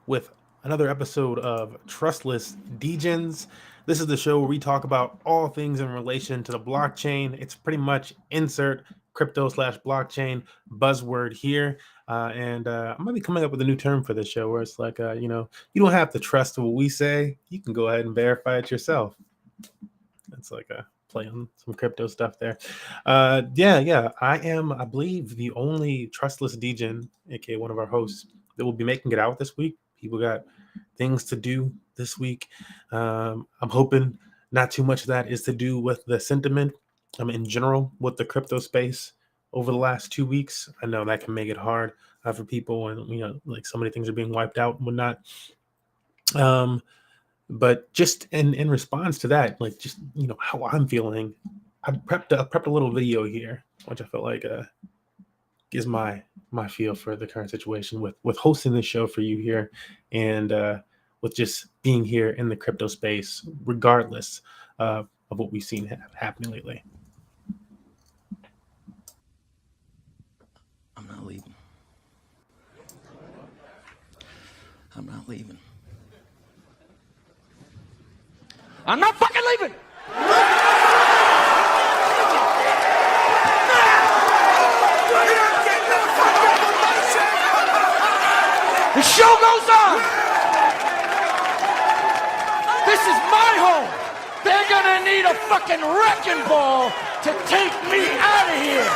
with another episode of Trustless Degens. This is the show where we talk about all things in relation to the blockchain. It's pretty much insert crypto slash blockchain buzzword here. I might be coming up with a new term for this show where it's like, you don't have to trust what we say. You can go ahead and verify it yourself. It's like a play on some crypto stuff there. Yeah. I am, I believe, the only Trustless Degen, aka one of our hosts, that will be making it out this week. People got things to do this week. I'm hoping not too much of that is to do with the sentiment in general with the crypto space over the last 2 weeks. I know that can make it hard for people, and like so many things are being wiped out and whatnot. But just in response to that, like just how I'm feeling, I prepped a little video here, which I felt like gives my feel for the current situation with hosting this show for you here, and with just being here in the crypto space, regardless of what we've seen happening lately. I'm not leaving. I'm not leaving. I'm not fucking leaving! The show goes on! This is my home! They're gonna need a fucking wrecking ball to take me out of here!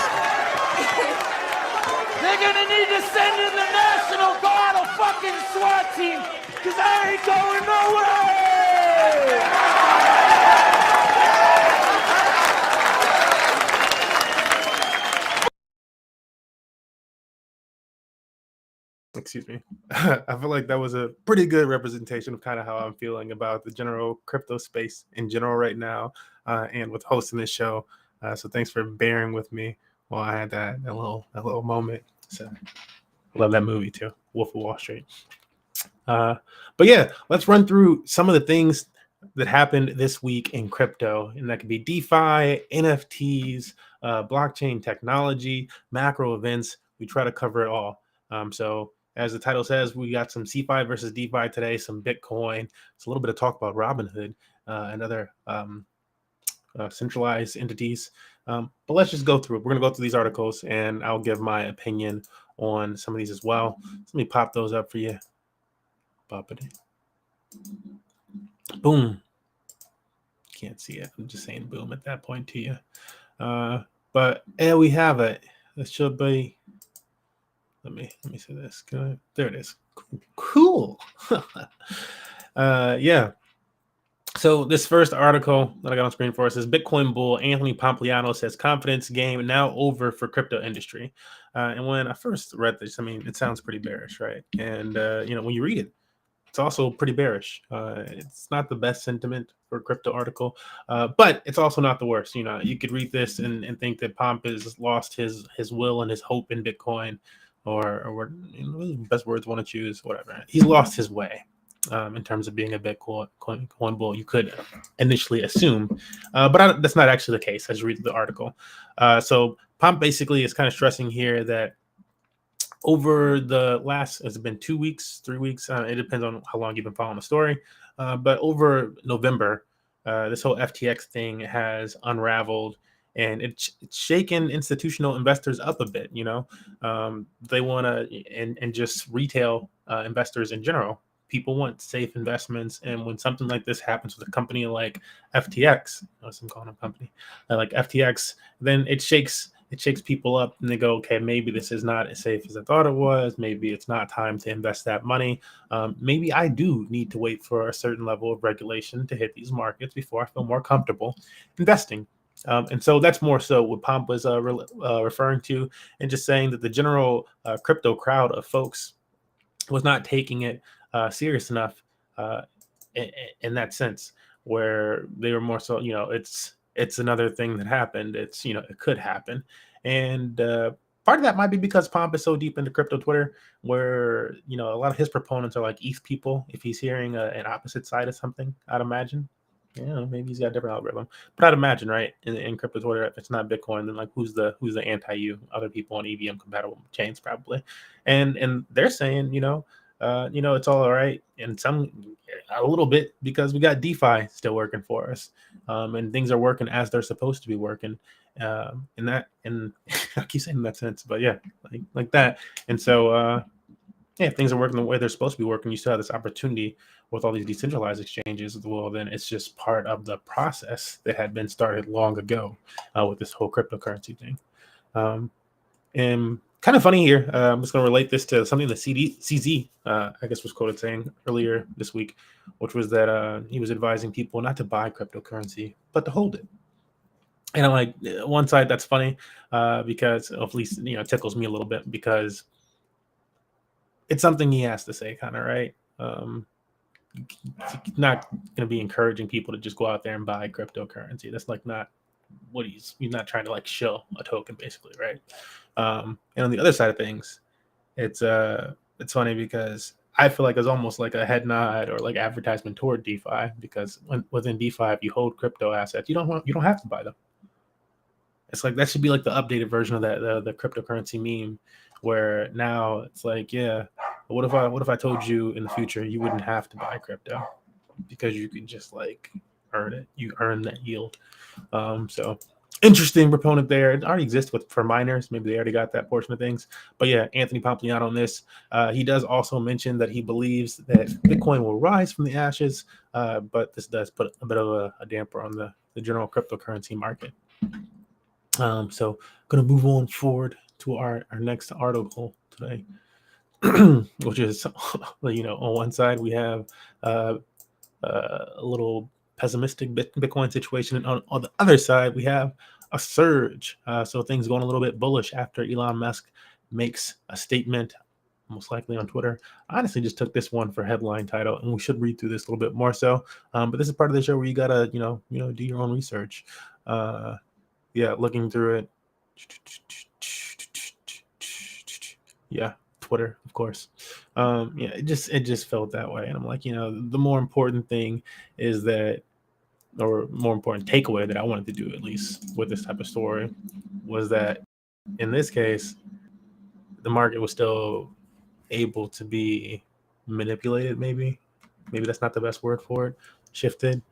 They're gonna need to send in the National Guard, a fucking SWAT team, because I ain't going nowhere! Excuse me. I feel like that was a pretty good representation of kind of how I'm feeling about the general crypto space in general right now, and with hosting this show. So thanks for bearing with me while I had that little moment. So I love that movie too, Wolf of Wall Street. But yeah, let's run through some of the things that happened this week in crypto, and that could be DeFi, NFTs, blockchain technology, macro events. We try to cover it all. So as the title says, we got some CeFi versus DeFi today, some Bitcoin. It's a little bit of talk about Robinhood and other centralized entities. But let's just go through it. We're going to go through these articles, and I'll give my opinion on some of these as well. So let me pop those up for you. Pop it in. Boom. Can't see it. I'm just saying boom at that point to you. But there we have it. This should be. Let me see this. There it is. Cool. Yeah. So this first article that I got on screen for us is Bitcoin bull Anthony Pompliano says confidence game now over for crypto industry. And when I first read this, I mean, it sounds pretty bearish, right? And when you read it, it's also pretty bearish. It's not the best sentiment for a crypto article, but it's also not the worst. You could read this and think that Pomp has lost his will and his hope in Bitcoin, or best words want to choose, whatever. He's lost his way in terms of being a Bitcoin bull. You could initially assume, but that's not actually the case as you read the article. So Pomp basically is kind of stressing here that over the last, has it been 2 weeks, 3 weeks? It depends on how long you've been following the story. But over November, this whole FTX thing has unraveled, and it's shaken institutional investors up a bit. They want to, and just retail investors in general. People want safe investments, and when something like this happens with a company like FTX, notice I'm calling a company like FTX, then it shakes people up, and they go, okay, maybe this is not as safe as I thought it was. Maybe it's not time to invest that money. Maybe I do need to wait for a certain level of regulation to hit these markets before I feel more comfortable investing. And so that's more so what Pomp was referring to, and just saying that the general crypto crowd of folks was not taking it serious enough in that sense, where they were more so, it's another thing that happened. It's, it could happen. And part of that might be because Pomp is so deep into crypto Twitter, where, a lot of his proponents are like ETH people. If he's hearing an opposite side of something, I'd imagine, maybe he's got a different algorithm, but I'd imagine, right, in crypto Twitter, if it's not Bitcoin, then like who's the anti-you? Other people on EVM compatible chains probably. And they're saying, it's all right, and a little bit because we got DeFi still working for us, and things are working as they're supposed to be working. In I keep saying in that sense, but yeah, like that. And so yeah, if things are working the way they're supposed to be working, you still have this opportunity with all these decentralized exchanges. Well, then it's just part of the process that had been started long ago with this whole cryptocurrency thing. And kind of funny here, I'm just going to relate this to something that CZ, I guess, was quoted saying earlier this week, which was that he was advising people not to buy cryptocurrency, but to hold it. And I'm like, one side, that's funny because at least, it tickles me a little bit because it's something he has to say, kind of, right? Not going to be encouraging people to just go out there and buy cryptocurrency. That's like not what he's not trying to like show a token, basically, right? And on the other side of things, it's funny because I feel like it's almost like a head nod or like advertisement toward DeFi, because within DeFi, if you hold crypto assets, you don't have to buy them. It's like that should be like the updated version of that the cryptocurrency meme, where now it's like, yeah, what if I told you in the future you wouldn't have to buy crypto because you can just like earn it, you earn that yield. So interesting proponent there. It already exists for miners. Maybe they already got that portion of things. But yeah, Anthony Pompliano on this. He does also mention that he believes that Bitcoin will rise from the ashes, but this does put a bit of a damper on the general cryptocurrency market. So going to move on forward to our next article today, which is, on one side we have a little pessimistic Bitcoin situation, and on the other side we have a surge. So things going a little bit bullish after Elon Musk makes a statement, most likely on Twitter. I honestly just took this one for headline title, and we should read through this a little bit more so. But this is part of the show where you gotta, do your own research. Yeah, looking through it. Yeah, Twitter, of course. Yeah, it just felt that way, and I'm like, the more important thing is that, or more important takeaway that I wanted to do, at least with this type of story, was that in this case, the market was still able to be manipulated. Maybe that's not the best word for it. Shifted,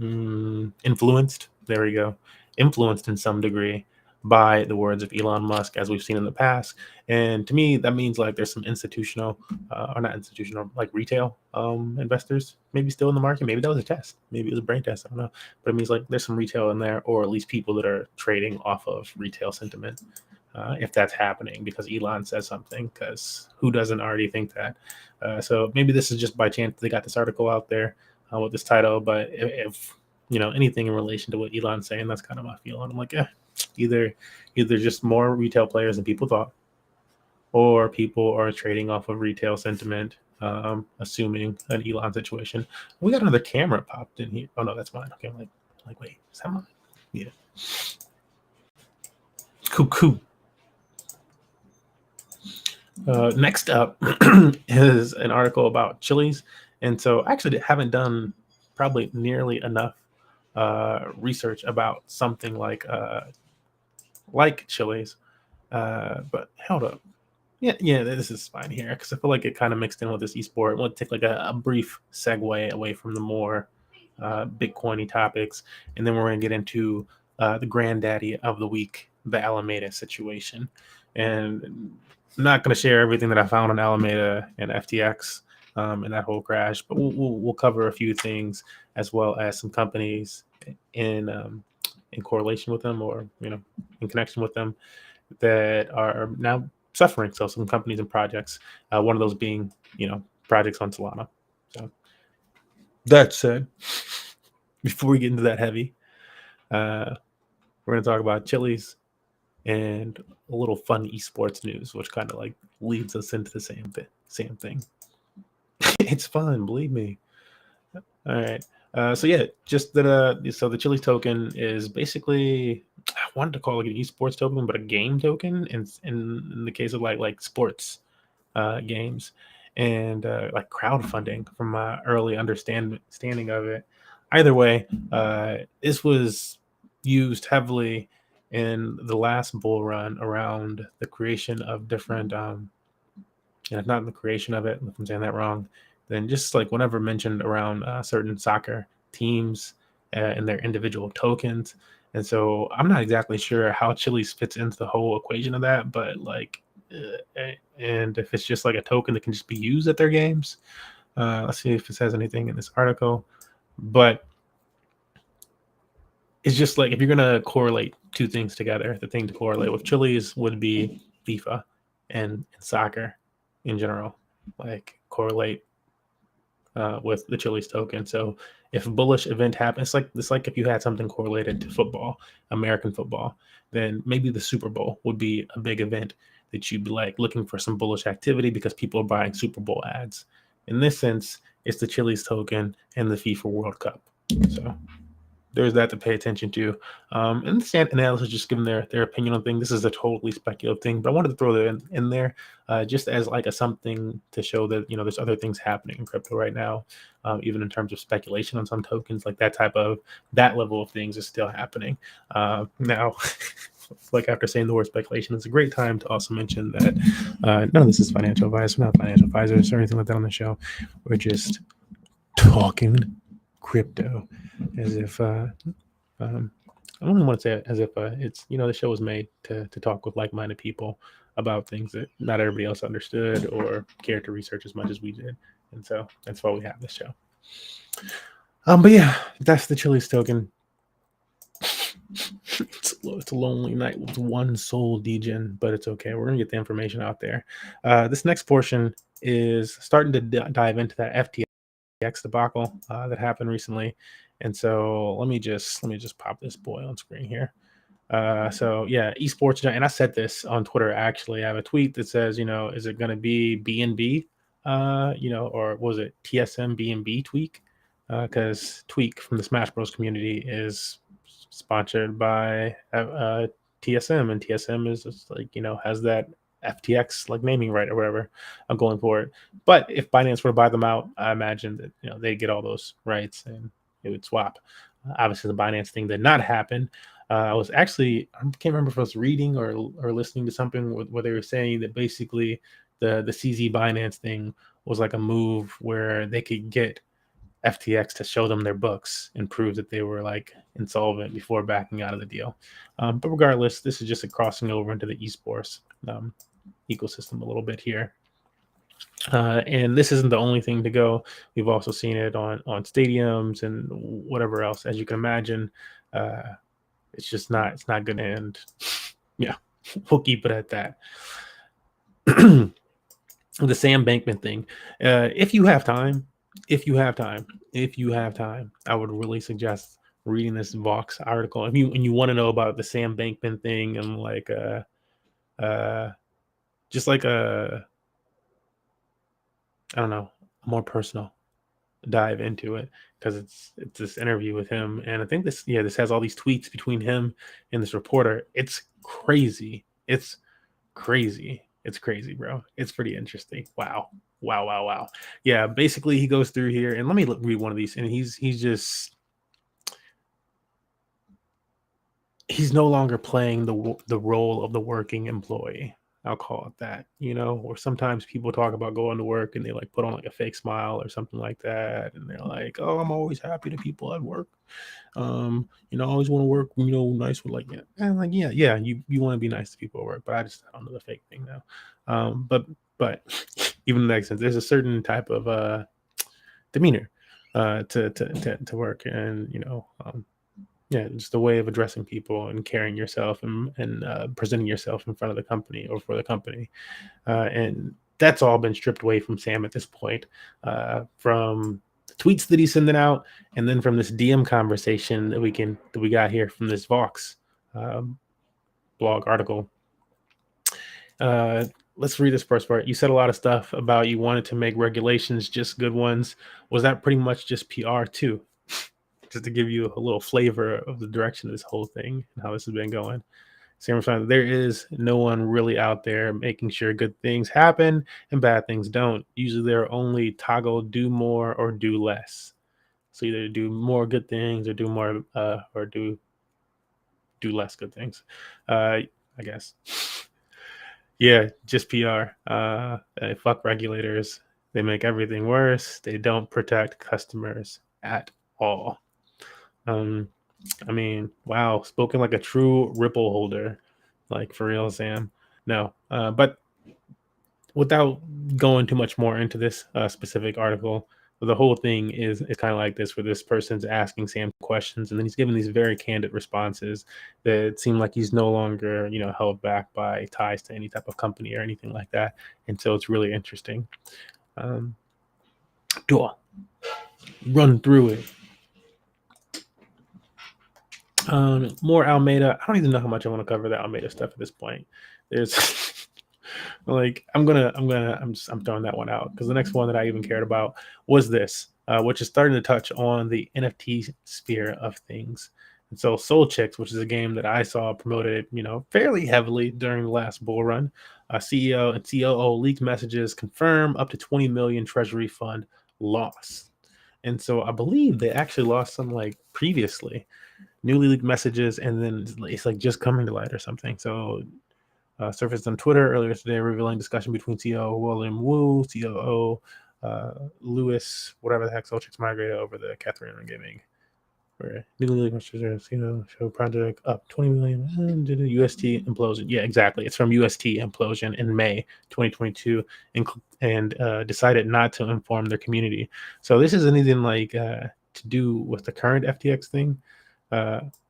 influenced. There we go. Influenced in some degree by the words of Elon Musk, as we've seen in the past. And to me, that means like there's some institutional, or not institutional, like retail investors maybe still in the market. Maybe that was a test. Maybe it was a brain test. I don't know. But it means like there's some retail in there, or at least people that are trading off of retail sentiment. If that's happening because Elon says something, because who doesn't already think that? So maybe this is just by chance they got this article out there with this title. But if anything in relation to what Elon's saying, that's kind of my feeling. I'm like, either just more retail players than people thought, or people are trading off of retail sentiment, assuming an Elon situation. We got another camera popped in here. Oh no, that's mine. Okay, I'm like wait, is that mine? Yeah. Cool. Next up is an article about Chili's, and so I actually haven't done probably nearly enough research about something like Chili's, but hold up, yeah, this is fine here because I feel like it kind of mixed in with this esport. We'll take like a brief segue away from the more Bitcoiny topics, and then we're going to get into the granddaddy of the week, the Alameda situation. And I'm not going to share everything that I found on Alameda and FTX and that whole crash, but we'll cover a few things as well as some companies in correlation with them, or in connection with them, that are now suffering. So some companies and projects, one of those being projects on Solana. So that said, before we get into that heavy, we're going to talk about Chili's and a little fun esports news, which kind of like leads us into the same thing. It's fun, believe me. All right. So yeah, just that. So the Chili's token is basically, I wanted to call it an esports token, but a game token. In the case of like sports games, and like crowdfunding, from my early understanding of it. Either way, this was used heavily in the last bull run around the creation of different and not in the creation of it, if I'm saying that wrong, then just like whenever mentioned around certain soccer teams and their individual tokens. And so I'm not exactly sure how Chili's fits into the whole equation of that, but like, and if it's just like a token that can just be used at their games. Let's see if it says anything in this article, but it's just like if you're gonna correlate two things together, the thing to correlate with Chili's would be FIFA and soccer in general, like correlate with the Chili's token. So if a bullish event happens, it's like if you had something correlated to football, American football, then maybe the Super Bowl would be a big event that you'd be like looking for some bullish activity because people are buying Super Bowl ads. In this sense, it's the Chili's token and the FIFA World Cup. So there's that to pay attention to. And the Sand Analysis just giving their opinion on things. This is a totally speculative thing, but I wanted to throw that in there just as like a something to show that, you know, there's other things happening in crypto right now, even in terms of speculation on some tokens, like that level of things is still happening. Now, like after saying the word speculation, it's a great time to also mention that none of this is financial advice. We're not financial advisors or anything like that on the show. We're just talking crypto as if I only want to say it as if it's, you know, the show was made to talk with like-minded people about things that not everybody else understood or cared to research as much as we did, and so that's why we have this show. But yeah, that's the Chili's token. It's a lonely night with one soul degen, but it's okay. We're gonna get the information out there. This next portion is starting to dive into that FTX debacle that happened recently, and so let me just pop this boy on screen here. So yeah, esports giant, and I said this on Twitter actually. I have a tweet that says, you know, is it going to be BNB, you know, or was it TSM BNB Tweak? Because Tweak from the Smash Bros community is sponsored by TSM, and TSM is just like, you know, has that FTX like naming right or whatever. I'm going for it. But if Binance were to buy them out, I imagine that, you know, they get all those rights and it would swap. Obviously, the Binance thing did not happen. I was actually, I can't remember if I was reading or listening to something where they were saying that basically the CZ Binance thing was like a move where they could get FTX to show them their books and prove that they were like insolvent before backing out of the deal. But regardless, this is just a crossing over into the esports ecosystem a little bit here. And this isn't the only thing to go. We've also seen it on stadiums and whatever else, as you can imagine. It's just not, it's not going to end. Yeah, we'll keep it at that. The Sam Bankman thing. If you have time, I would really suggest reading this Vox article. If you want to know about the Sam Bankman thing and like just like I don't know, more personal dive into it, because it's this interview with him, and I think this has all these tweets between him and this reporter. It's crazy. It's crazy, bro. It's pretty interesting. Wow. Yeah, basically he goes through here, and let me read one of these, and he's no longer playing the role of the working employee. I'll call it that, you know, or sometimes people talk about going to work and they like put on like a fake smile or something like that. And they're like, oh, I'm always happy to people at work. You know, I always want to work, you know, nice with like, yeah. And I'm like, yeah, you want to be nice to people at work, but I don't know the fake thing now. But even in that sense, there's a certain type of demeanor to work, and you know, yeah, just a way of addressing people and carrying yourself and presenting yourself in front of the company or for the company. And that's all been stripped away from Sam at this point, from the tweets that he's sending out, and then from this DM conversation that we got here from this Vox blog article. Let's read this first part. You said a lot of stuff about you wanted to make regulations just good ones. Was that pretty much just PR too? Just to give you a little flavor of the direction of this whole thing and how this has been going. There is no one really out there making sure good things happen and bad things don't. Usually they're only toggle do more or do less. So either do more good things or do more or do less good things. I guess. Yeah, just PR. Fuck regulators. They make everything worse. They don't protect customers at all. I mean, wow, spoken like a true Ripple holder, like for real, Sam. No, but without going too much more into this specific article, the whole thing is kind of like this, where this person's asking Sam questions, and then he's giving these very candid responses that seem like he's no longer, held back by ties to any type of company or anything like that. And so it's really interesting. Do I run through it? More Almeida. I don't even know how much I want to cover the Almeida stuff at this point. There's like I'm throwing that one out because the next one that I even cared about was this, which is starting to touch on the NFT sphere of things. And so Soul Chicks, which is a game that I saw promoted, fairly heavily during the last bull run, CEO and COO leaked messages confirm up to 20 million treasury fund loss. And so I believe they actually lost some like previously, newly leaked messages, and then it's like just coming to light or something. So surfaced on Twitter earlier today, revealing discussion between CEO William Wu, COO Lewis, whatever the heck, Soul Chicks migrated over the Catherine Gaming. Where newly leaked messages, show project up 20 million UST implosion. Yeah, exactly. It's from UST implosion in May 2022, and decided not to inform their community. So this isn't anything like to do with the current FTX thing.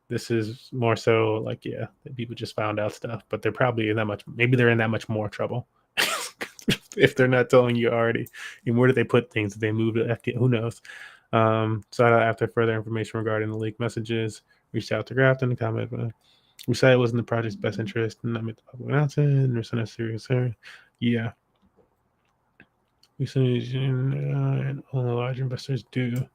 This is more so like, that people just found out stuff, but they're probably in that much, maybe they're in that much more trouble if they're not telling you already. And where did they put things? Did they move to FTX? Who knows? So after further information regarding the leaked messages, reached out to Grafton and comment. We said it was in the project's best interest and not make the public announcement. There's no serious concern. Yeah. We said and only large investors do.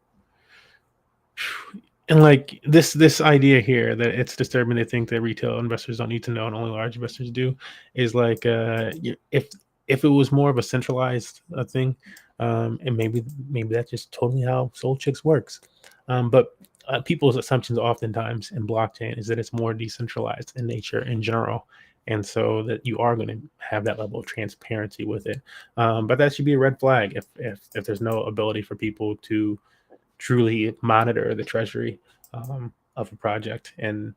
And like this idea here that it's disturbing, they think that retail investors don't need to know and only large investors do, is like if it was more of a centralized thing, and maybe that's just totally how Soul Chicks works. But people's assumptions oftentimes in blockchain is that it's more decentralized in nature in general, and so that you are going to have that level of transparency with it. But that should be a red flag if there's no ability for people to truly monitor the treasury of a project. And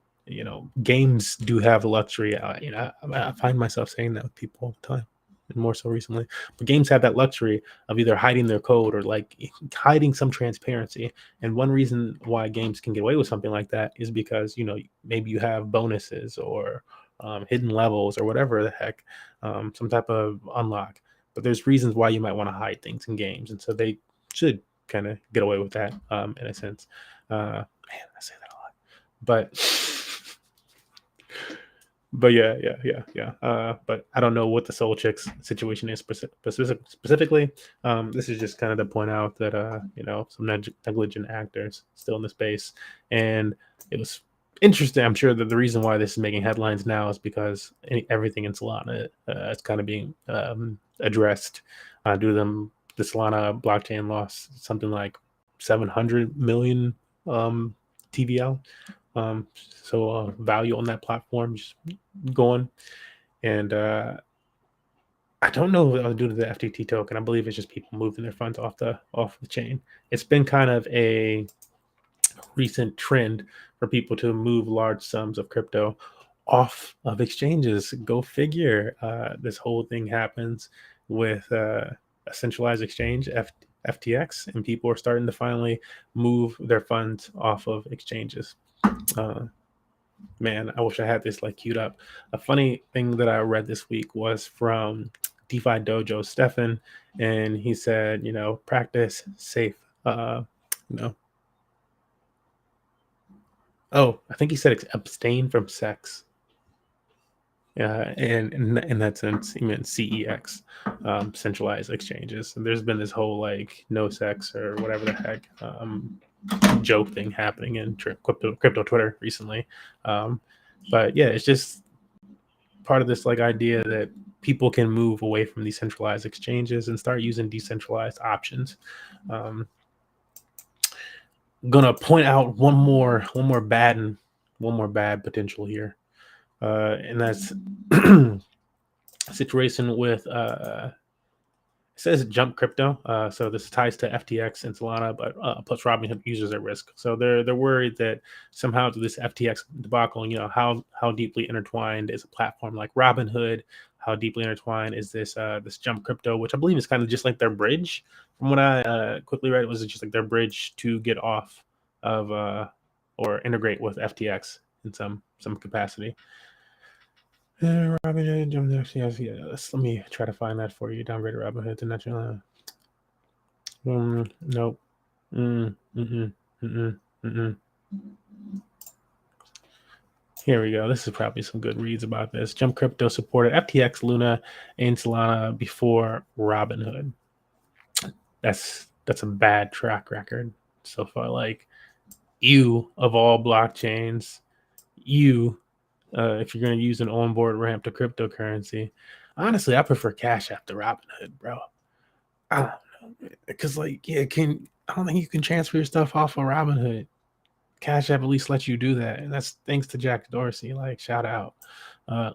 games do have the luxury. I find myself saying that with people all the time, and more so recently. But games have that luxury of either hiding their code or like hiding some transparency. And one reason why games can get away with something like that is because maybe you have bonuses or hidden levels or whatever the heck, some type of unlock. But there's reasons why you might want to hide things in games, and so they should kind of get away with that in a sense. Man, I say that a lot, but yeah. But I don't know what the Soul Chicks situation is specifically. This is just kind of to point out that some negligent actors still in the space, and it was interesting. I'm sure that the reason why this is making headlines now is because everything in Solana is kind of being addressed due to them. The Solana blockchain lost something like 700 million TVL. So value on that platform just going. And I don't know what I'll do to the FTT token. I believe it's just people moving their funds off the chain. It's been kind of a recent trend for people to move large sums of crypto off of exchanges. Go figure. This whole thing happens with a centralized exchange, FTX, and people are starting to finally move their funds off of exchanges. Man, I wish I had this like queued up. A funny thing that I read this week was from DeFi Dojo Stefan, and he said, practice safe. Oh, I think he said abstain from sex. And in that sense, he meant CEX, centralized exchanges. And there's been this whole like no sex or whatever the heck joke thing happening in crypto Twitter recently. But yeah, it's just part of this like idea that people can move away from these centralized exchanges and start using decentralized options. Gonna point out one more bad potential here. And that's situation with it says Jump Crypto, so this ties to FTX and Solana, but plus Robinhood users at risk. So they're worried that somehow this FTX debacle, how deeply intertwined is a platform like Robinhood? How deeply intertwined is this Jump Crypto, which I believe is kind of just like their bridge. From what I quickly read, it was just like their bridge to get off of or integrate with FTX in some capacity. Robinhood, yes. Let me try to find that for you. Downgraded Robinhood to natural. Nope. Here we go. This is probably some good reads about this. Jump Crypto supported FTX, Luna, and Solana before Robinhood. That's a bad track record so far. Like, you of all blockchains, if you're going to use an onboard ramp to cryptocurrency, honestly, I prefer Cash App to Robinhood, bro. I don't know, because I don't think you can transfer your stuff off of Robinhood. Cash App at least lets you do that, and that's thanks to Jack Dorsey. Like, shout out.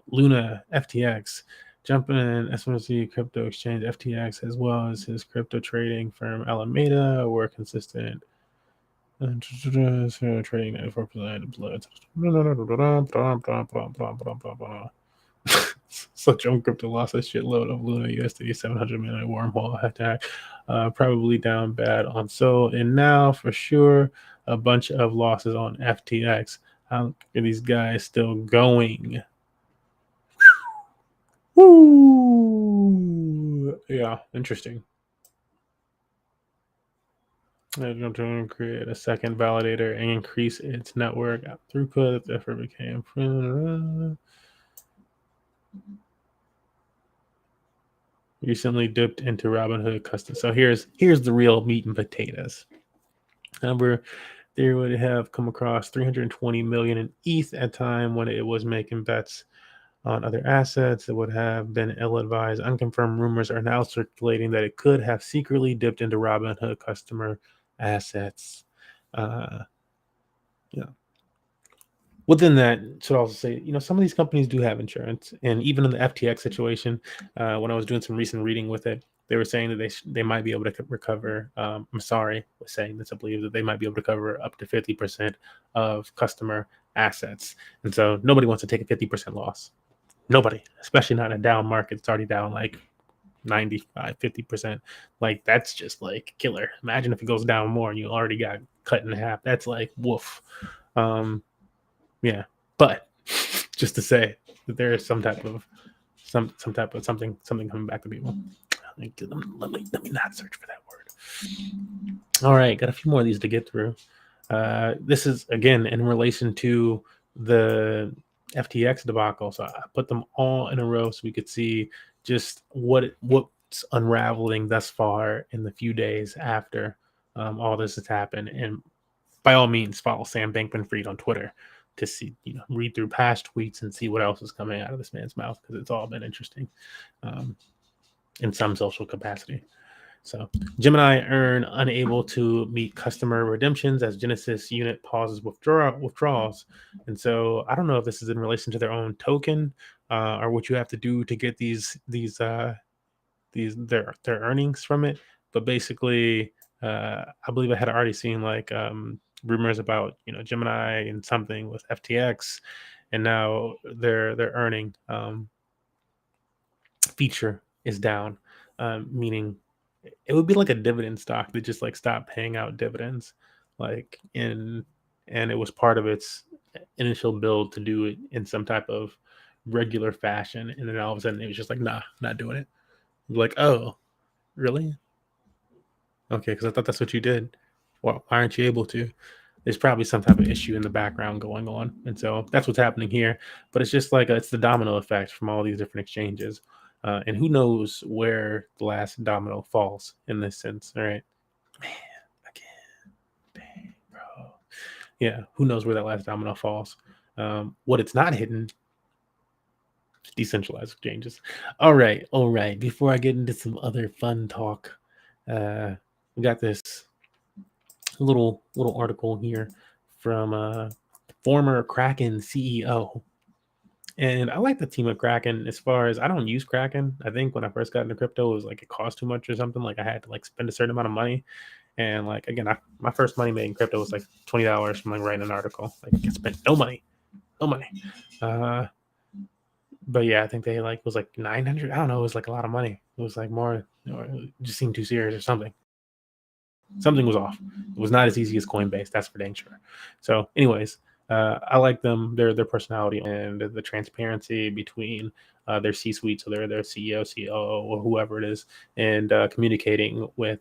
Luna, FTX, jumping in SMC crypto exchange FTX, as well as his crypto trading firm Alameda, were consistent. Trading 94% so Jump Crypto lost a shitload of Luna USD 700 million wormhole attack, probably down bad on Sol, and now for sure a bunch of losses on FTX. How are these guys still going? Woo! Yeah, interesting. They're going to create a second validator and increase its network throughput. The effort became recently dipped into Robinhood custom. So here's the real meat and potatoes. Number, they would have come across 320 million in ETH at time when it was making bets on other assets that would have been ill-advised. Unconfirmed rumors are now circulating that it could have secretly dipped into Robinhood customer assets. Within that, should also say, some of these companies do have insurance, and even in the FTX situation, when I was doing some recent reading with it, they were saying that they might be able to recover. Was saying this, I believe that they might be able to cover up to 50% of customer assets, and so nobody wants to take a 50% loss. Nobody, especially not in a down market. It's already down like 95, 50%. Like, that's just like killer. Imagine if it goes down more and you already got cut in half. That's like woof. Yeah, but just to say that there is some type of something coming back to people. Let me not search for that word. All right, got a few more of these to get through. This is again in relation to the FTX debacle, so I put them all in a row so we could see just what's unraveling thus far in the few days after all this has happened. And by all means, follow Sam Bankman-Fried on Twitter to see, read through past tweets and see what else is coming out of this man's mouth, because it's all been interesting in some social capacity. So, Gemini Earn unable to meet customer redemptions as Genesis unit pauses withdrawals. And so I don't know if this is in relation to their own token or what you have to do to get their earnings from it. But basically, I believe I had already seen like rumors about Gemini and something with FTX, and now their earning feature is down, meaning it would be like a dividend stock that just like stopped paying out dividends, like and it was part of its initial build to do it in some type of regular fashion, and then all of a sudden it was just like, nah, not doing it. Like, oh, really? Okay, because I thought that's what you did. Well, why aren't you able to? There's probably some type of issue in the background going on, and so that's what's happening here. But it's just like it's the domino effect from all these different exchanges, and who knows where the last domino falls in this sense. All right, man, again, dang, bro. Yeah, who knows where that last domino falls? What it's not hidden, decentralized exchanges. All right. Before I get into some other fun talk, we got this little article here from former Kraken CEO. And I like the team of Kraken as far as I don't use Kraken. I think when I first got into crypto, it was like it cost too much or something. Like I had to like spend a certain amount of money. And like again, my first money made in crypto was like $20 from like writing an article. Like I spent no money, no money. But yeah, I think they like was like 900. I don't know. It was like a lot of money. It was like more. It just seemed too serious or something. Something was off. It was not as easy as Coinbase. That's for dang sure. So, anyways, I like them. Their personality and the transparency between their C-suite, so their CEO, COO, or whoever it is, and communicating with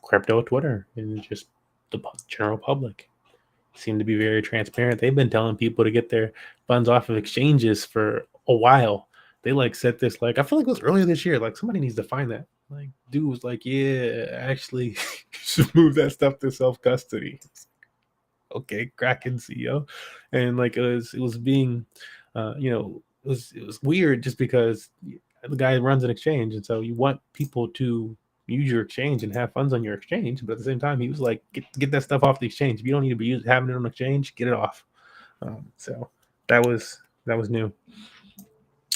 crypto Twitter and just the general public. Seem to be very transparent. They've been telling people to get their funds off of exchanges for a while. They like said this like I feel like it was earlier this year. Like somebody needs to find that. Like dude was like, yeah, actually, you should move that stuff to self custody. Okay, Kraken CEO, and like it was being, it was weird just because the guy runs an exchange, and so you want people to use your exchange and have funds on your exchange, but at the same time, he was like, get that stuff off the exchange. If you don't need to be having it on exchange, get it off. So that was new.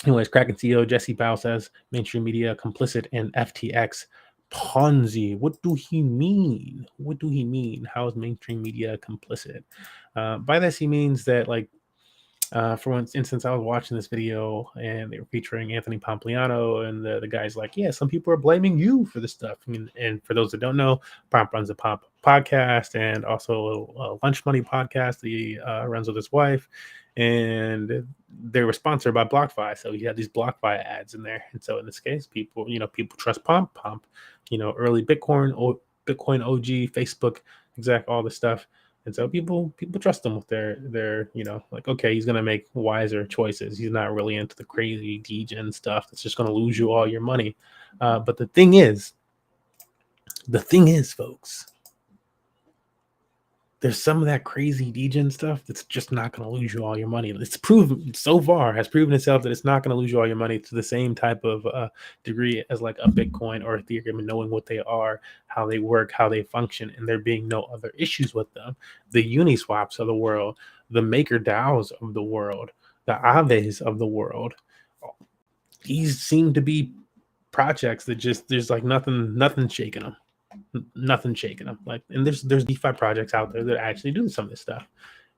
Anyways, Kraken CEO Jesse Powell says mainstream media complicit in FTX Ponzi. What do he mean? What do he mean? How is mainstream media complicit? By this, he means that, like, for instance, I was watching this video and they were featuring Anthony Pompliano, and the guy's like, yeah, some people are blaming you for this stuff. And for those that don't know, Pomp runs a Pomp podcast and also a Lunch Money podcast that he runs with his wife. And they were sponsored by BlockFi. So he had these BlockFi ads in there. And so in this case, people trust Pomp, early Bitcoin OG, Facebook exec, all this stuff. And so people trust them with their like, okay, he's gonna make wiser choices. He's not really into the crazy degen stuff that's just gonna lose you all your money. But the thing is, folks, there's some of that crazy degen stuff that's just not going to lose you all your money. It's proven so far, has proven itself that it's not going to lose you all your money to the same type of degree as like a Bitcoin or Ethereum, and knowing what they are, how they work, how they function, and there being no other issues with them. The Uniswaps of the world, the MakerDAOs of the world, the Aves of the world, these seem to be projects that just, there's like nothing shaking them. Nothing shaking them. Like, and there's DeFi projects out there that actually do some of this stuff.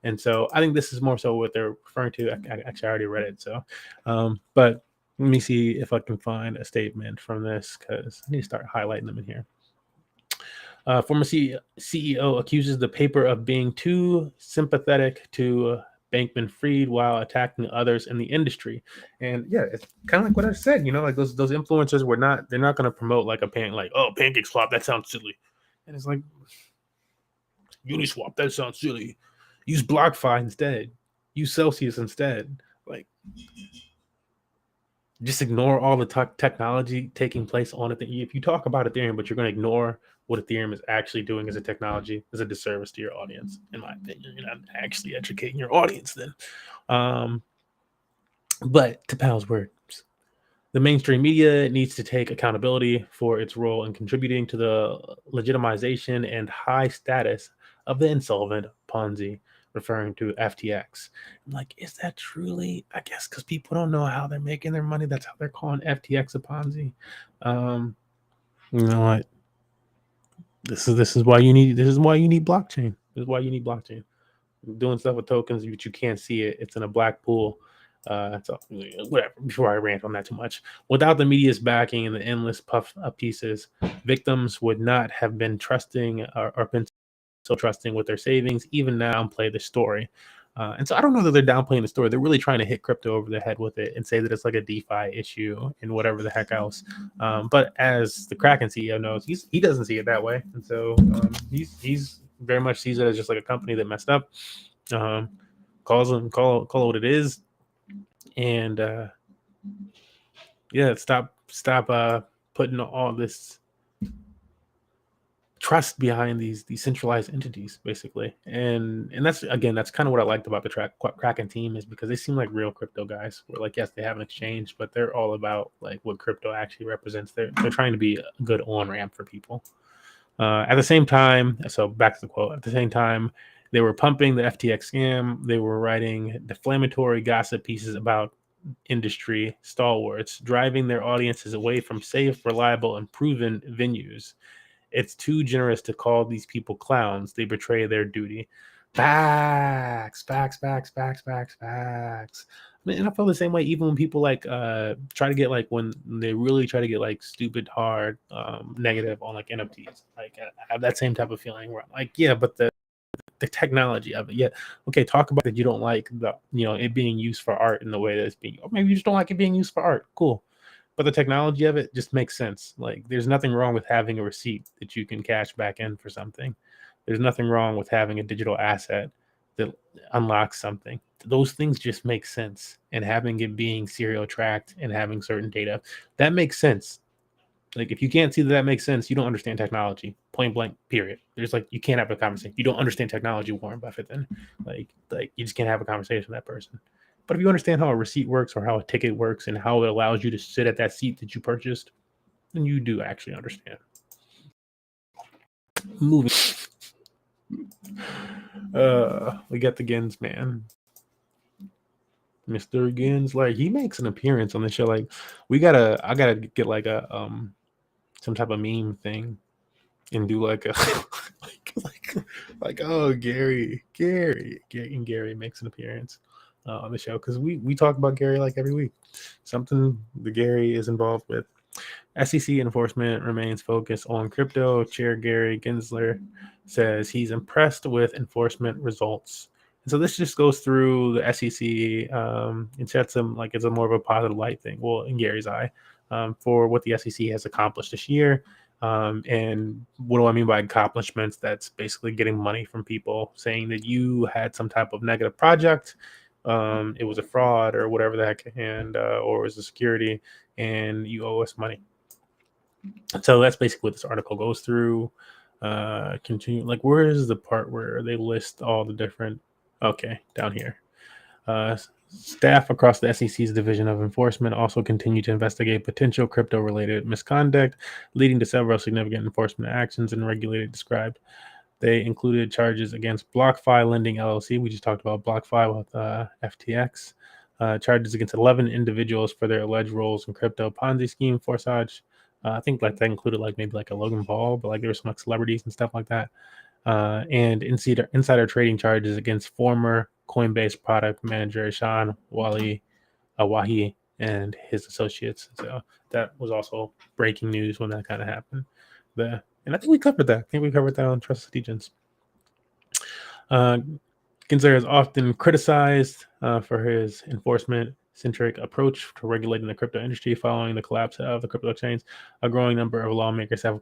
And so I think this is more so what they're referring to. I actually already read it. So, but let me see if I can find a statement from this, because I need to start highlighting them in here. Former CEO accuses the paper of being too sympathetic to Bankman-Fried while attacking others in the industry. And yeah, it's kind of like what I said, like those influencers they're not going to promote like pancake swap, that sounds silly. And it's like, Uniswap, that sounds silly. Use BlockFi instead. Use Celsius instead. Like, just ignore all the technology taking place on it. If you talk about Ethereum, but you're going to ignore what Ethereum is actually doing as a technology, is a disservice to your audience. In my opinion, you're not actually educating your audience then. But to Powell's words, the mainstream media needs to take accountability for its role in contributing to the legitimization and high status of the insolvent Ponzi, referring to FTX. I'm like, is that truly? I guess because people don't know how they're making their money, that's how they're calling FTX a Ponzi. You know what? This is why you need blockchain. This is why you need blockchain. Doing stuff with tokens, but you can't see it. It's in a black pool. So whatever. Before I rant on that too much, without the media's backing and the endless puff pieces, victims would not have been trusting or been so trusting with their savings. Even now, play the story. And so I don't know that they're downplaying the story. They're really trying to hit crypto over the head with it and say that it's like a DeFi issue and whatever the heck else. But as the Kraken CEO knows, he doesn't see it that way. And so he's very much sees it as just like a company that messed up. Call it what it is. And stop putting all this trust behind these centralized entities, basically. And that's kind of what I liked about the Kraken team, is because they seem like real crypto guys. Where like, yes, they have an exchange, but they're all about like what crypto actually represents. They're trying to be a good on-ramp for people. At the same time, so back to the quote, at the same time, They were pumping the FTX scam. They were writing defamatory gossip pieces about industry stalwarts, driving their audiences away from safe, reliable, and proven venues. It's too generous to call these people clowns. They betray their duty. Facts. I mean, and I feel the same way even when people like try to get like when they really try to get like stupid hard negative on like NFTs. Like I have that same type of feeling where I'm like, yeah, but the technology of it. Yeah, okay, talk about that you don't like the it being used for art in the way that it's being, or maybe you just don't like it being used for art. Cool. But the technology of it just makes sense. Like there's nothing wrong with having a receipt that you can cash back in for something. There's nothing wrong with having a digital asset that unlocks something. Those things just make sense. And having it being serial tracked and having certain data, that makes sense. Like if you can't see that makes sense, you don't understand technology. Point blank, period. There's like you can't have a conversation. You don't understand technology, Warren Buffett. Then like you just can't have a conversation with that person. But if you understand how a receipt works or how a ticket works and how it allows you to sit at that seat that you purchased, then you do actually understand. Moving. We got the Gens man. Mr. Gens, like he makes an appearance on the show. Like I gotta get like a some type of meme thing and do like a like oh Gary makes an appearance on the show because we talk about Gary like every week. Something the Gary is involved with. SEC enforcement remains focused on crypto. Chair Gary Gensler says he's impressed with enforcement results. And so this just goes through the SEC and sets them like it's a more of a positive light thing. Well, in Gary's eye, for what the SEC has accomplished this year. And what do I mean by accomplishments? That's basically getting money from people saying that you had some type of negative project. It was a fraud or whatever the heck, and or it was a security, and you owe us money. So that's basically what this article goes through. Continue. Like, where is the part where they list all the different? Okay, down here. Staff across the SEC's Division of Enforcement also continue to investigate potential crypto-related misconduct, leading to several significant enforcement actions and regulated described. They included charges against BlockFi Lending LLC. We just talked about BlockFi with FTX. Charges against 11 individuals for their alleged roles in crypto Ponzi scheme forsage. I think like that included like maybe like a Logan Paul, but like there were some like celebrities and stuff like that. And insider trading charges against former Coinbase product manager Sean Wahi and his associates. So that was also breaking news when that kind of happened. And I think we covered that. I think we covered that on Trustless Degens. Gensler is often criticized for his enforcement-centric approach to regulating the crypto industry following the collapse of the crypto exchange. A growing number of lawmakers have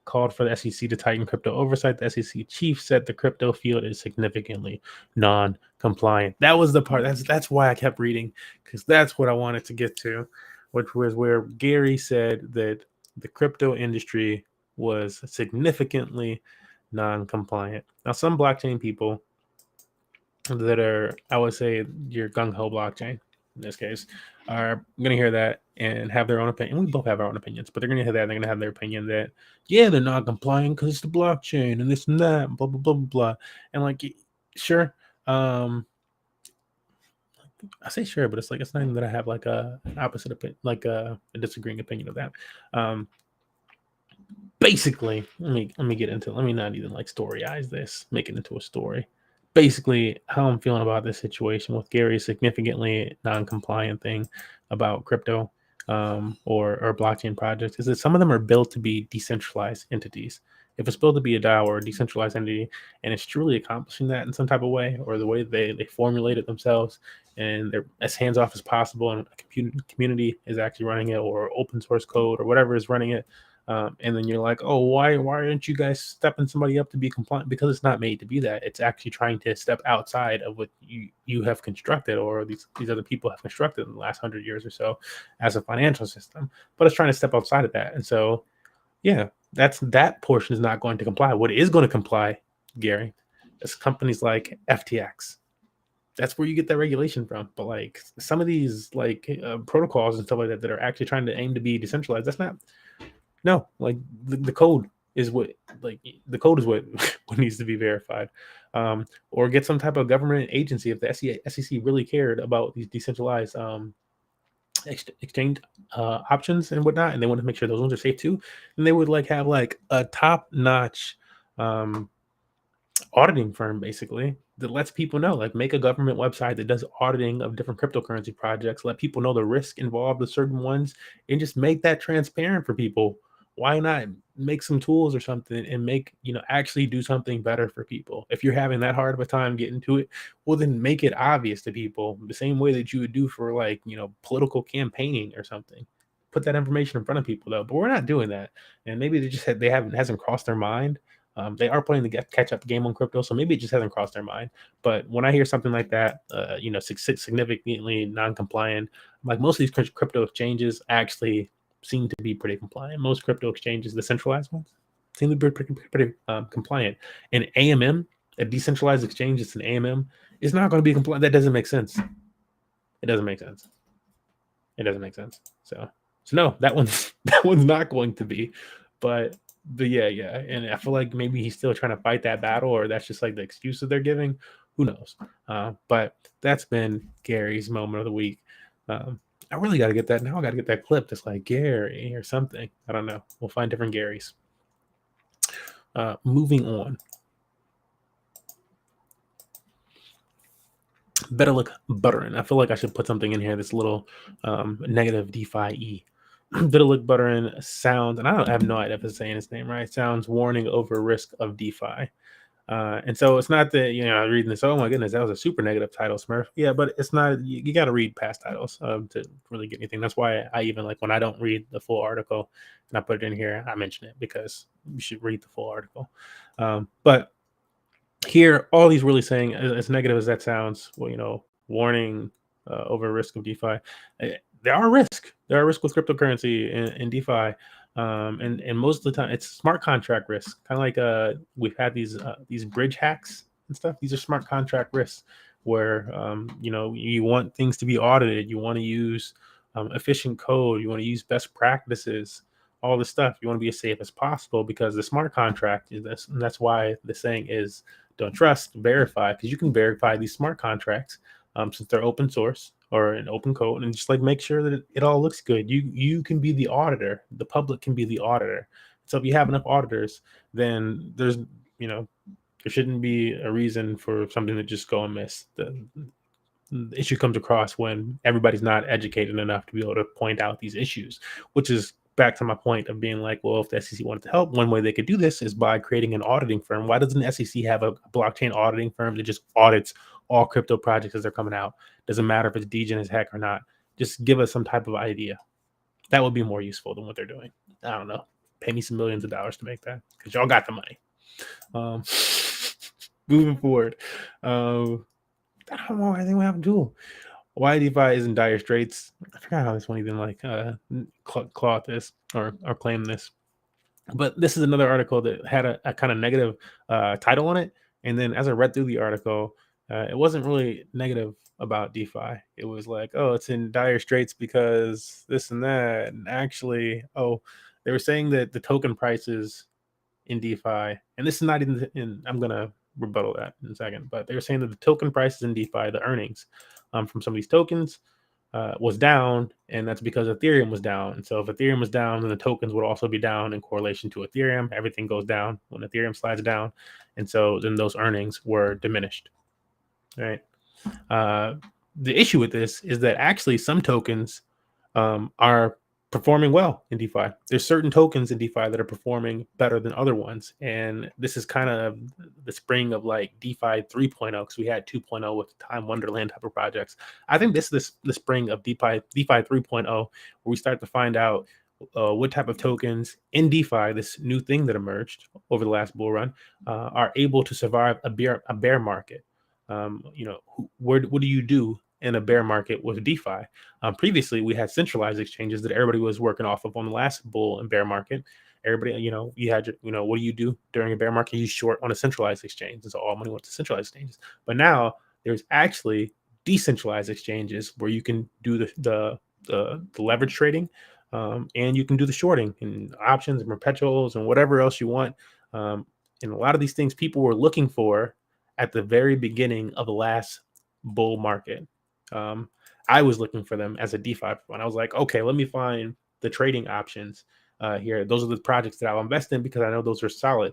called for the SEC to tighten crypto oversight. The SEC chief said the crypto field is significantly non-compliant. That was the part. That's why I kept reading, because that's what I wanted to get to, which was where Gary said that the crypto industry was significantly non-compliant. Now, some blockchain people that are, I would say, your gung-ho blockchain in this case, are going to hear that and have their own opinion. We both have our own opinions, but they're going to hear that and they're going to have their opinion that, yeah, they're not compliant because it's the blockchain and this and that, blah, blah, blah, blah, blah. And like, sure. I say sure, but it's like, it's not even that I have like an opposite opinion, like a disagreeing opinion of that. Basically, let me get into, let me not even like storyize this, make it into a story. Basically, how I'm feeling about this situation with Gary's significantly non-compliant thing about crypto or blockchain projects is that some of them are built to be decentralized entities. If it's built to be a DAO or a decentralized entity and it's truly accomplishing that in some type of way, or the way they formulate it themselves and they're as hands-off as possible and a community is actually running it, or open source code or whatever is running it, and then you're like, oh, why aren't you guys stepping somebody up to be compliant? Because it's not made to be that. It's actually trying to step outside of what you have constructed, or these other people have constructed in the last 100 years or so as a financial system. But it's trying to step outside of that. And so, yeah, that portion is not going to comply. What is going to comply, Gary, is companies like FTX. That's where you get that regulation from. But like some of these like protocols and stuff like that that are actually trying to aim to be decentralized, that's not. No, like the code is what, like, the code is what what needs to be verified, or get some type of government agency. If the SEC really cared about these decentralized exchange options and whatnot, and they want to make sure those ones are safe too, and they would like have like a top notch um, auditing firm basically that lets people know, like make a government website that does auditing of different cryptocurrency projects, let people know the risk involved with certain ones, and just make that transparent for people. Why not make some tools or something and make, actually do something better for people? If you're having that hard of a time getting to it, well, then make it obvious to people the same way that you would do for, like, political campaigning or something. Put that information in front of people though, but we're not doing that. And maybe they haven't hasn't crossed their mind. They are playing the catch up game on crypto, so maybe it just hasn't crossed their mind. But when I hear something like that, significantly non-compliant, like most of these crypto exchanges actually seem to be pretty compliant. Most crypto exchanges, the centralized ones, seem to be pretty compliant. And AMM, a decentralized exchange, it's an AMM, is not going to be compliant. That doesn't make sense. It doesn't make sense. It doesn't make sense. So no, that one's that one's not going to be. But yeah, and I feel like maybe he's still trying to fight that battle, or that's just like the excuses they're giving. Who knows? But that's been Gary's moment of the week. I really got to get that now. I got to get that clip that's like Gary or something. I don't know. We'll find different Garys. Moving on. Better look buttering. I feel like I should put something in here that's a little negative DeFi-y. Vitalik Buterin sounds, and I have no idea if it's saying his name right, sounds warning over risk of DeFi. And so it's not that, reading this, oh my goodness, that was a super negative title, Smurf. Yeah, but it's not, you got to read past titles to really get anything. That's why I even, like, when I don't read the full article and I put it in here, I mention it because you should read the full article. But here, all he's really saying, as negative as that sounds, well, warning over risk of DeFi. There are risks. There are risks with cryptocurrency and DeFi, and most of the time it's smart contract risk. Kind of like we've had these bridge hacks and stuff. These are smart contract risks where you want things to be audited. You want to use efficient code. You want to use best practices. All this stuff. You want to be as safe as possible because the smart contract is this, and that's why the saying is don't trust, verify, because you can verify these smart contracts since they're open source or an open code, and just like make sure that it all looks good. You can be the auditor. The public can be the auditor. So if you have enough auditors, then there shouldn't be a reason for something to just go amiss. The issue comes across when everybody's not educated enough to be able to point out these issues, which is back to my point of being like, well, if the SEC wanted to help, one way they could do this is by creating an auditing firm. Why doesn't the SEC have a blockchain auditing firm that just audits all crypto projects as they're coming out? Doesn't matter if it's degen as heck or not. Just give us some type of idea. That would be more useful than what they're doing. I don't know. Pay me some millions of dollars to make that because y'all got the money. Moving forward. I don't know anything will happen to why DeFi is in dire straits. I forgot how this one even cloth this or claim this. But this is another article that had a kind of negative title on it. And then as I read through the article, it wasn't really negative about DeFi. It was like, oh, it's in dire straits because this and that. And actually, they were saying that the token prices in DeFi, and this is not in I'm going to rebuttal that in a second, but they were saying that the token prices in DeFi, the earnings from some of these tokens was down, and that's because Ethereum was down. And so if Ethereum was down, then the tokens would also be down in correlation to Ethereum. Everything goes down when Ethereum slides down. And so then those earnings were diminished, right? The issue with this is that actually some tokens are performing well in DeFi. There's certain tokens in DeFi that are performing better than other ones. And this is kind of the spring of like DeFi 3.0, because we had 2.0 with Time Wonderland type of projects. I think this is the spring of DeFi 3.0, where we start to find out what type of tokens in DeFi, this new thing that emerged over the last bull run, are able to survive a bear market. What do you do in a bear market with DeFi? Previously, we had centralized exchanges that everybody was working off of on the last bull and bear market. Everybody, you had, what do you do during a bear market? You short on a centralized exchange. And so all money went to centralized exchanges. But now there's actually decentralized exchanges where you can do the leverage trading and you can do the shorting and options and perpetuals and whatever else you want. And a lot of these things people were looking for at the very beginning of the last bull market. I was looking for them as a DeFi one. I was like, okay, let me find the trading options here. Those are the projects that I'll invest in because I know those are solid.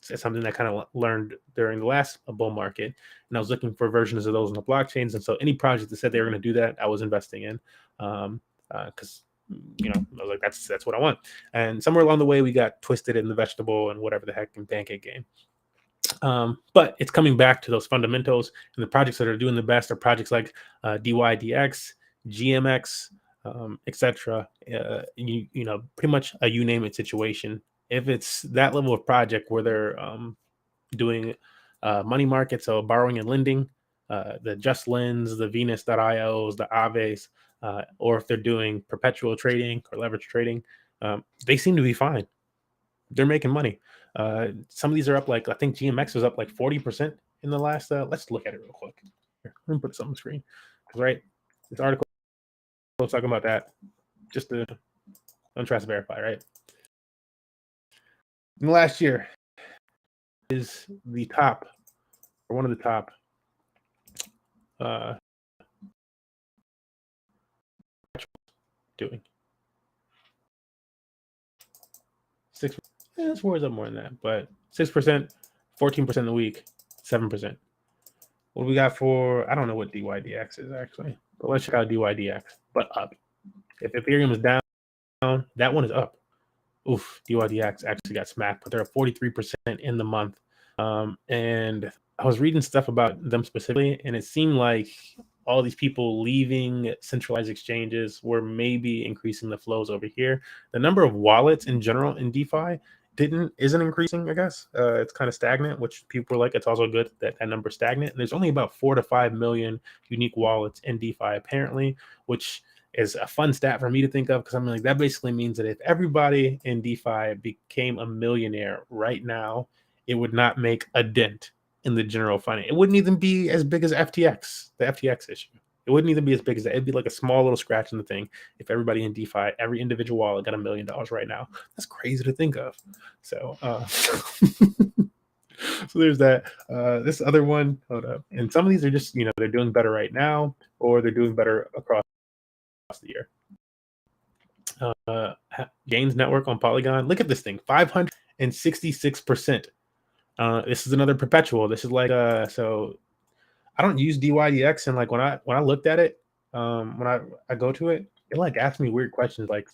It's something that kind of learned during the last bull market, and I was looking for versions of those on the blockchains. And so any project that said they were going to do that, I was investing in, because I was like, that's what I want. And somewhere along the way, we got twisted in the vegetable and whatever the heck in pancake game. But it's coming back to those fundamentals, and the projects that are doing the best are projects like DYDX, GMX, etc. Pretty much a you name it situation. If it's that level of project where they're doing money market, so borrowing and lending, the Just Lens, the Venus.ios, the Aves, or if they're doing perpetual trading or leverage trading, they seem to be fine. They're making money. Some of these are up, like I think GMX was up like 40% in the last. Let's look at it real quick. Here, let me put this on the screen. Right, this article is talking about that. Just to untrust verify, right? In the last year is the top, or one of the top, doing 6%. It's worth up more than that, but 6%, 14% a week, 7%. What we got for? I don't know what DYDX is actually, but let's check out DYDX. But up. If Ethereum is down, that one is up. Oof, DYDX actually got smacked, but they're at 43% in the month. And I was reading stuff about them specifically, and it seemed like all these people leaving centralized exchanges were maybe increasing the flows over here. The number of wallets in general in DeFi isn't increasing, I guess. It's kind of stagnant, which people were like, it's also good that that number's stagnant. And there's only about 4 to 5 million unique wallets in DeFi apparently, which is a fun stat for me to think of, because I'm like, that basically means that if everybody in DeFi became a millionaire right now, it would not make a dent in the general finance. It wouldn't even be as big as FTX, the FTX issue. It wouldn't even be as big as that. It'd be like a small little scratch in the thing if everybody in DeFi, every individual wallet got $1 million right now. That's crazy to think of. So, so there's that. This other one, hold up. And some of these are just, they're doing better right now, or they're doing better across the year. Gains network on Polygon. Look at this thing, 566%. This is another perpetual. This is like so I don't use DYDX, and like when I looked at it, when I go to it, it like asks me weird questions like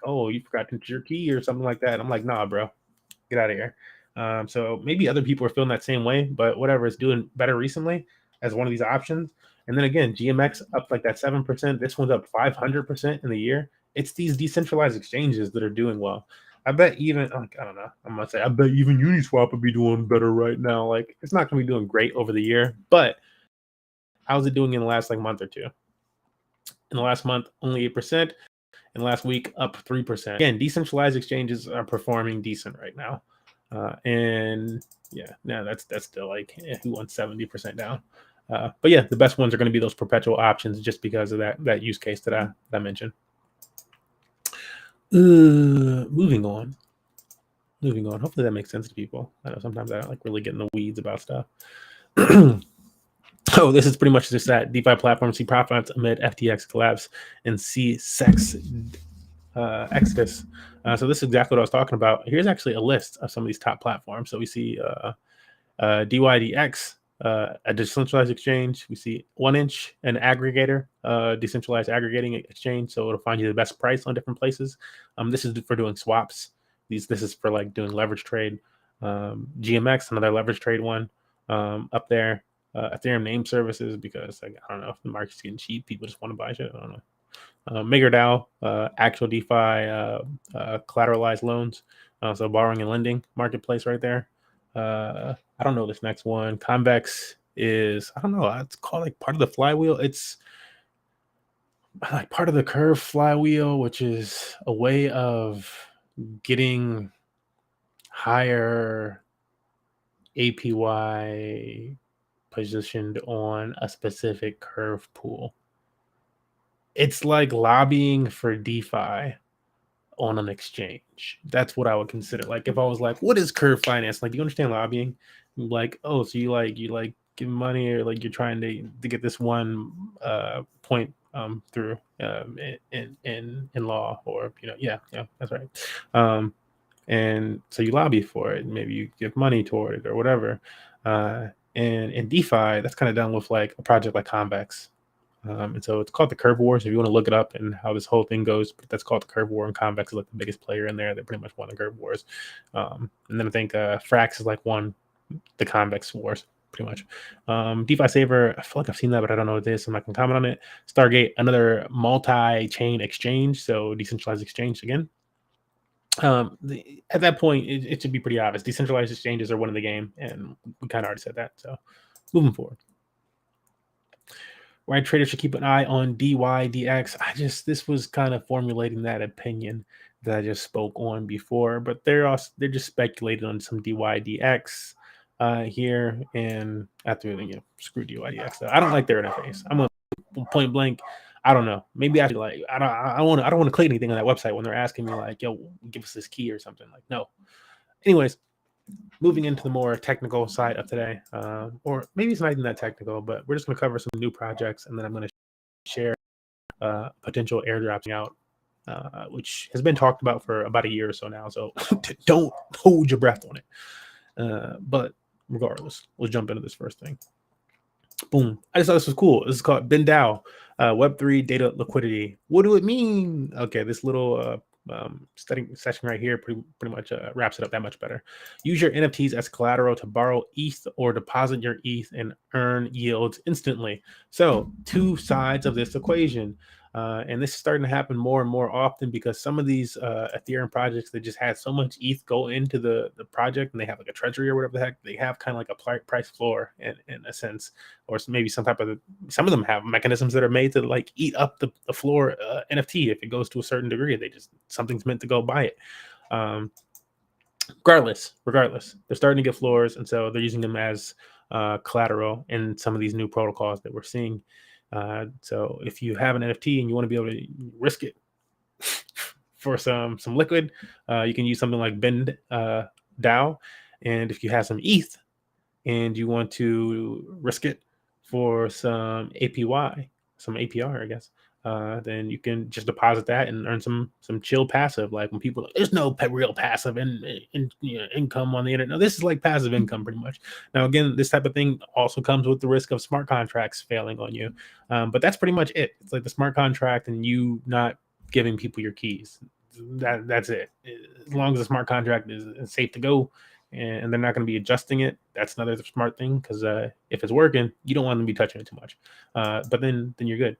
oh, you forgot to enter your key or something like that. I'm like, nah, bro, get out of here. So maybe other people are feeling that same way, but whatever, it's doing better recently as one of these options. And then again, GMX up like that 7%. This one's up 500% in the year. It's these decentralized exchanges that are doing well. I bet even, I don't know, I'm gonna say, I bet even Uniswap would be doing better right now. Like, it's not gonna be doing great over the year, but how's it doing in the last like month or two? In the last month, only 8%. In the last week, up 3%. Again, decentralized exchanges are performing decent right now. And yeah, that's still like, who wants 70% down? But yeah, the best ones are going to be those perpetual options, just because of that use case that I mentioned. Moving on. Hopefully that makes sense to people. I know sometimes I don't like really get in the weeds about stuff. Oh, this is pretty much just that. DeFi platforms see profits amid FTX collapse and see sex exodus. So this is exactly what I was talking about. Here's actually a list of some of these top platforms. So we see DYDX, a decentralized exchange. We see 1inch, an aggregator, decentralized aggregating exchange. So it'll find you the best price on different places. This is for doing swaps. This is for like doing leverage trade. GMX, another leverage trade one up there. Ethereum name services, because I don't know if the market's getting cheap. People just want to buy shit. I don't know. MakerDAO, actual DeFi, collateralized loans. So borrowing and lending marketplace right there. I don't know this next one. Convex is, I don't know, it's called like part of the flywheel. It's like part of the curve flywheel, which is a way of getting higher APY positioned on a specific curve pool. It's like lobbying for DeFi, on an exchange. That's what I would consider. Like if I was like, what is curve finance? Like, do you understand lobbying? Like, oh, so you like give money, or like you're trying to get this one point through in law, or yeah, that's right. And so you lobby for it, maybe you give money toward it or whatever. And in DeFi, that's kind of done with like a project like Convex. And so it's called the Curve Wars. If you want to look it up and how this whole thing goes, but that's called the Curve War, and Convex is like the biggest player in there. They pretty much won the Curve Wars. And then I think Frax is like won the Convex Wars, pretty much. DeFi Saver, I feel like I've seen that, but I don't know what it is. So I'm not going to comment on it. Stargate, another multi-chain exchange, so decentralized exchange again. At that point, it should be pretty obvious. Decentralized exchanges are winning the game, and we kind of already said that. So moving forward. Why traders should keep an eye on DYDX. This was kind of formulating that opinion that I just spoke on before, but they're just speculating on some DYDX here, and after screw DYDX. So I don't like their interface. I'm gonna point blank. I don't know. Maybe I should I don't want to click anything on that website when they're asking me like, yo, give us this key or something. Like, no. Anyways, moving into the more technical side of today, or maybe it's not even that technical, but we're just going to cover some new projects, and then I'm going to share potential airdrops out, which has been talked about for about a year or so now. So don't hold your breath on it. But regardless, we'll jump into this first thing. Boom. I just thought this was cool. This is called BinDAO, Web3 Data Liquidity. What do it mean? Okay, this little study session right here pretty much wraps it up that much better. Use your NFTs as collateral to borrow ETH or deposit your ETH and earn yields instantly. So two sides of this equation. And this is starting to happen more and more often because some of these Ethereum projects that just had so much ETH go into the project, and they have like a treasury or whatever the heck, they have kind of like a price floor in a sense, or maybe some of them have mechanisms that are made to like eat up the floor NFT if it goes to a certain degree. Something's meant to go by it. Regardless, they're starting to get floors, and so they're using them as collateral in some of these new protocols that we're seeing. So if you have an NFT and you want to be able to risk it for some liquid, you can use something like BinDAO. And if you have some ETH and you want to risk it for some APY, some APR, I guess, then you can just deposit that and earn some chill passive. Like when people, there's no real passive income on the internet. No, this is like passive income pretty much. Now, again, this type of thing also comes with the risk of smart contracts failing on you. But that's pretty much it. It's like the smart contract and you not giving people your keys. That's it. As long as the smart contract is safe to go, and they're not going to be adjusting it, that's another smart thing, because if it's working, you don't want them to be touching it too much. But then you're good.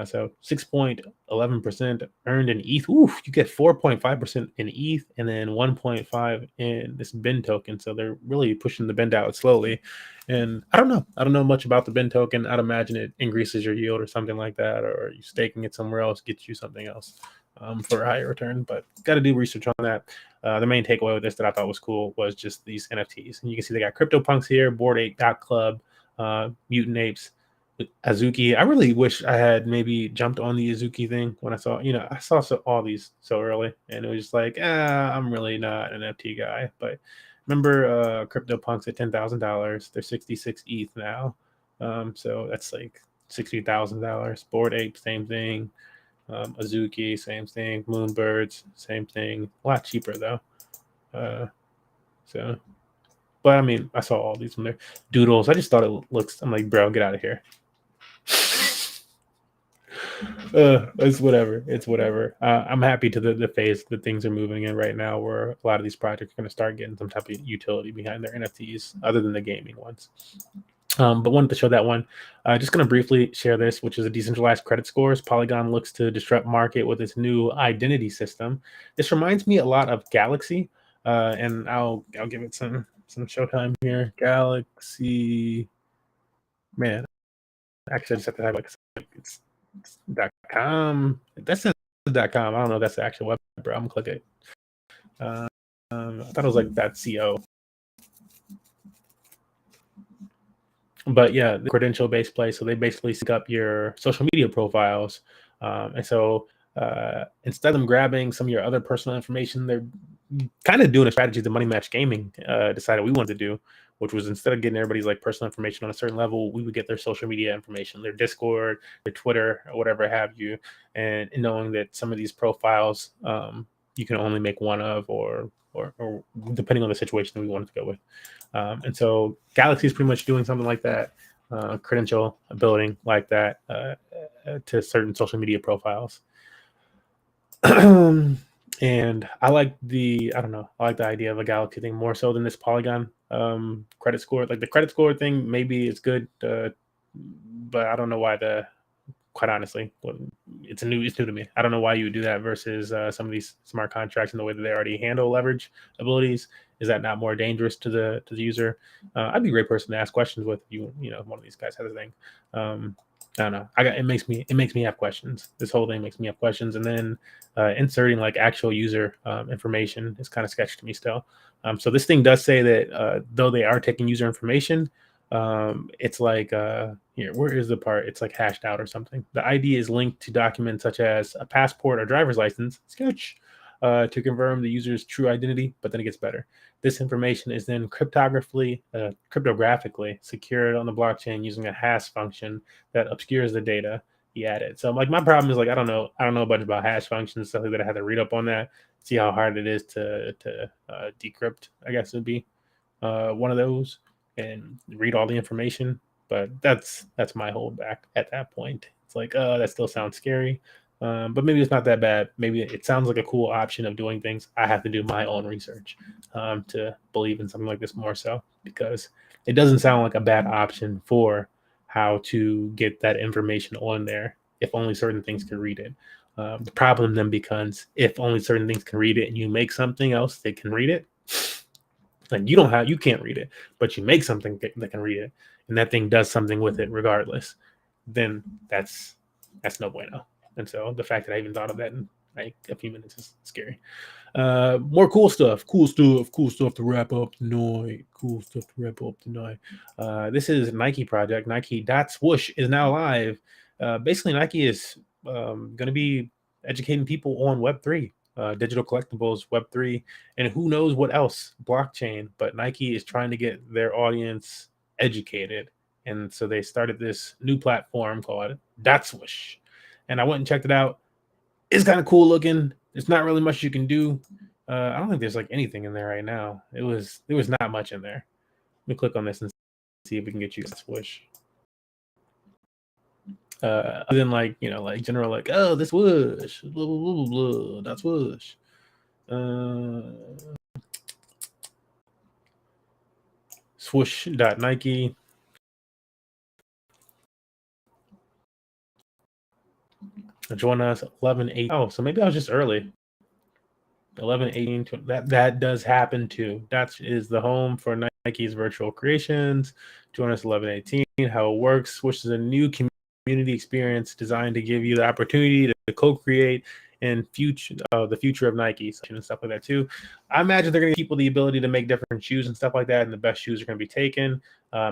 So 6.11% earned in ETH. Oof, you get 4.5% in ETH and then 1.5 in this BIN token. So they're really pushing the BIN out slowly. And I don't know much about the BIN token. I'd imagine it increases your yield or something like that, or you staking it somewhere else gets you something else for a higher return. But got to do research on that. The main takeaway with this that I thought was cool was just these NFTs. And you can see they got CryptoPunks here, Bored Ape Club, Mutant Apes, Azuki. I really wish I had maybe jumped on the Azuki thing when I saw all these so early, and it was just like, I'm really not an NFT guy. But remember, CryptoPunks at $10,000. They're 66 ETH now, so that's like $60,000. Bored Ape, same thing. Azuki, same thing. Moonbirds, same thing. A lot cheaper though. But I mean, I saw all these from there. Doodles. I just thought it looks. I'm like, bro, get out of here. It's whatever. I'm happy to the phase that things are moving in right now, where a lot of these projects are going to start getting some type of utility behind their NFTs, other than the gaming ones. But wanted to show that one. Just going to briefly share this, which is a decentralized credit scores. Polygon looks to disrupt market with its new identity system. This reminds me a lot of Galaxy, and I'll give it some showtime here. Galaxy, man. Actually, I just have to have it's .com. That's .com. I don't know if that's the actual web, bro. I'm gonna click it. I thought it was like .co. But yeah, the credential-based place. So they basically sync up your social media profiles, and so instead of them grabbing some of your other personal information, they're kind of doing a strategy that Money Match Gaming decided we wanted to do, which was instead of getting everybody's like personal information on a certain level, we would get their social media information, their Discord, their Twitter, or whatever have you, and knowing that some of these profiles you can only make one of, or depending on the situation that we wanted to go with. And so Galaxy is pretty much doing something like that, credential building like that to certain social media profiles. And I like the idea of a Galaxy thing more so than this Polygon credit score. Like the credit score thing, maybe it's good, but I don't know why quite honestly, it's new to me. I don't know why you would do that versus some of these smart contracts and the way that they already handle leverage abilities. Is that not more dangerous to the user? I'd be a great person to ask questions with. You know, if one of these guys has a thing. I don't know. It makes me have questions. This whole thing makes me have questions, and then inserting like actual user information is kind of sketchy to me still. So this thing does say that though they are taking user information, it's like here, where is the part? It's like hashed out or something. The ID is linked to documents such as a passport or driver's license, sketch, to confirm the user's true identity. But then it gets better. This information is then cryptographically secured on the blockchain using a hash function that obscures the data he added. So like my problem is like I don't know a bunch about hash functions, stuff like that. I had to read up on that, see how hard it is to decrypt. I guess it would be one of those, and read all the information. But that's my holdback at that point. It's like, that still sounds scary. But maybe it's not that bad. Maybe it sounds like a cool option of doing things. I have to do my own research to believe in something like this more so, because it doesn't sound like a bad option for how to get that information on there if only certain things can read it. The problem then becomes if only certain things can read it and you make something else that can read it, and you can't read it, but you make something that can read it, and that thing does something with it regardless, then that's no bueno. And so the fact that I even thought of that in like a few minutes is scary. More cool stuff to wrap up tonight. This is Nike project. Nike .swoosh is now live. Basically, Nike is going to be educating people on Web3, digital collectibles, Web3, and who knows what else, blockchain. But Nike is trying to get their audience educated. And so they started this new platform called .swoosh. And I went and checked it out. It's kind of cool looking. There's not really much you can do. I don't think there's like anything in there right now. There was not much in there. Let me click on this and see if we can get you a swoosh. Other than like, you know, like general like, oh, this whoosh, blah blah blah blah blah, that's whoosh. Swoosh.nike. Join us 11/8. Oh, so maybe I was just early. 11/18. That does happen too. That is the home for Nike's virtual creations. Join us 11/18. How it works. Swoosh is a new community experience designed to give you the opportunity to co-create and the future of Nike and stuff like that too. I imagine they're going to give people the ability to make different shoes and stuff like that, and the best shoes are going to be taken,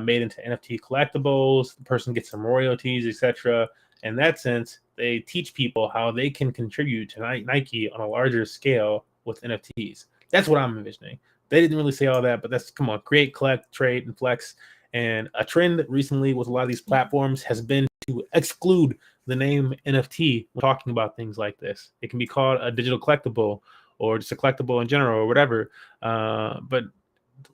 made into NFT collectibles. The person gets some royalties, etc. In that sense, they teach people how they can contribute to Nike on a larger scale with NFTs. That's what I'm envisioning. They didn't really say all that, but that's, come on, create, collect, trade, and flex. And a trend recently with a lot of these platforms has been to exclude the name NFT when talking about things like this. It can be called a digital collectible or just a collectible in general or whatever. But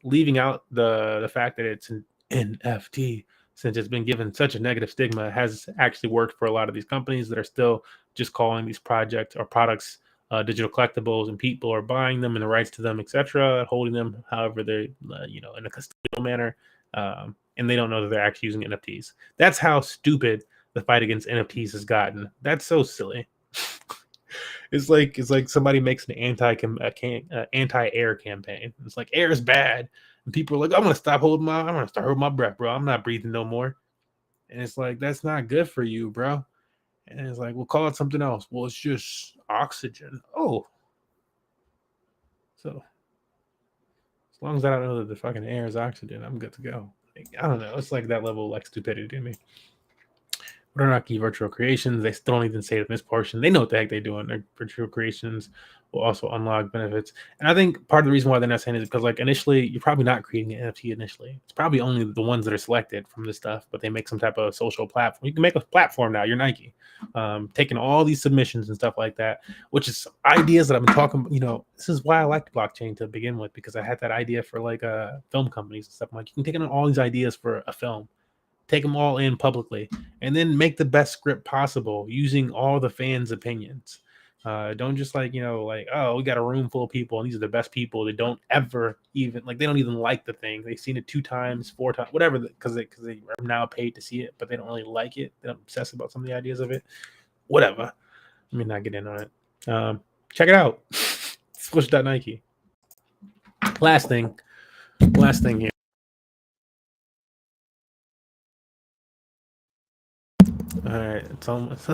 leaving out the fact that it's an NFT, since it's been given such a negative stigma, has actually worked for a lot of these companies that are still just calling these projects or products digital collectibles, and people are buying them and the rights to them, etc., holding them however they, in a custodial manner, and they don't know that they're actually using NFTs. That's how stupid the fight against NFTs has gotten. That's so silly. It's like somebody makes an anti-air campaign. It's like air is bad, and people are like, I'm gonna start holding my breath, bro. I'm not breathing no more. And it's like, that's not good for you, bro. And it's like, we'll call it something else. Well, it's just oxygen. Oh, so as long as I don't know that the fucking air is oxygen, I'm good to go. Like, I don't know. It's like that level of like stupidity to me. What are key virtual creations? They still don't even say it in this portion. They know what the heck they're doing. Their virtual creations will also unlock benefits. And I think part of the reason why they're not saying it is because, like, initially, you're probably not creating an NFT initially. It's probably only the ones that are selected from this stuff, but they make some type of social platform. You can make a platform now. You're Nike, taking all these submissions and stuff like that, which is ideas that I've been talking. This is why I like blockchain to begin with, because I had that idea for like film companies and stuff. Like, you can take in all these ideas for a film, take them all in publicly, and then make the best script possible using all the fans' opinions. Don't just oh, we got a room full of people and these are the best people. They don't ever even they don't even like the thing. They've seen it 2 times, 4 times, whatever, because they are now paid to see it, but they don't really like it. They don't obsess about some of the ideas of it. Whatever. Let me not get in on it. Check it out. Squish.Nike. Last thing here. All right, it's almost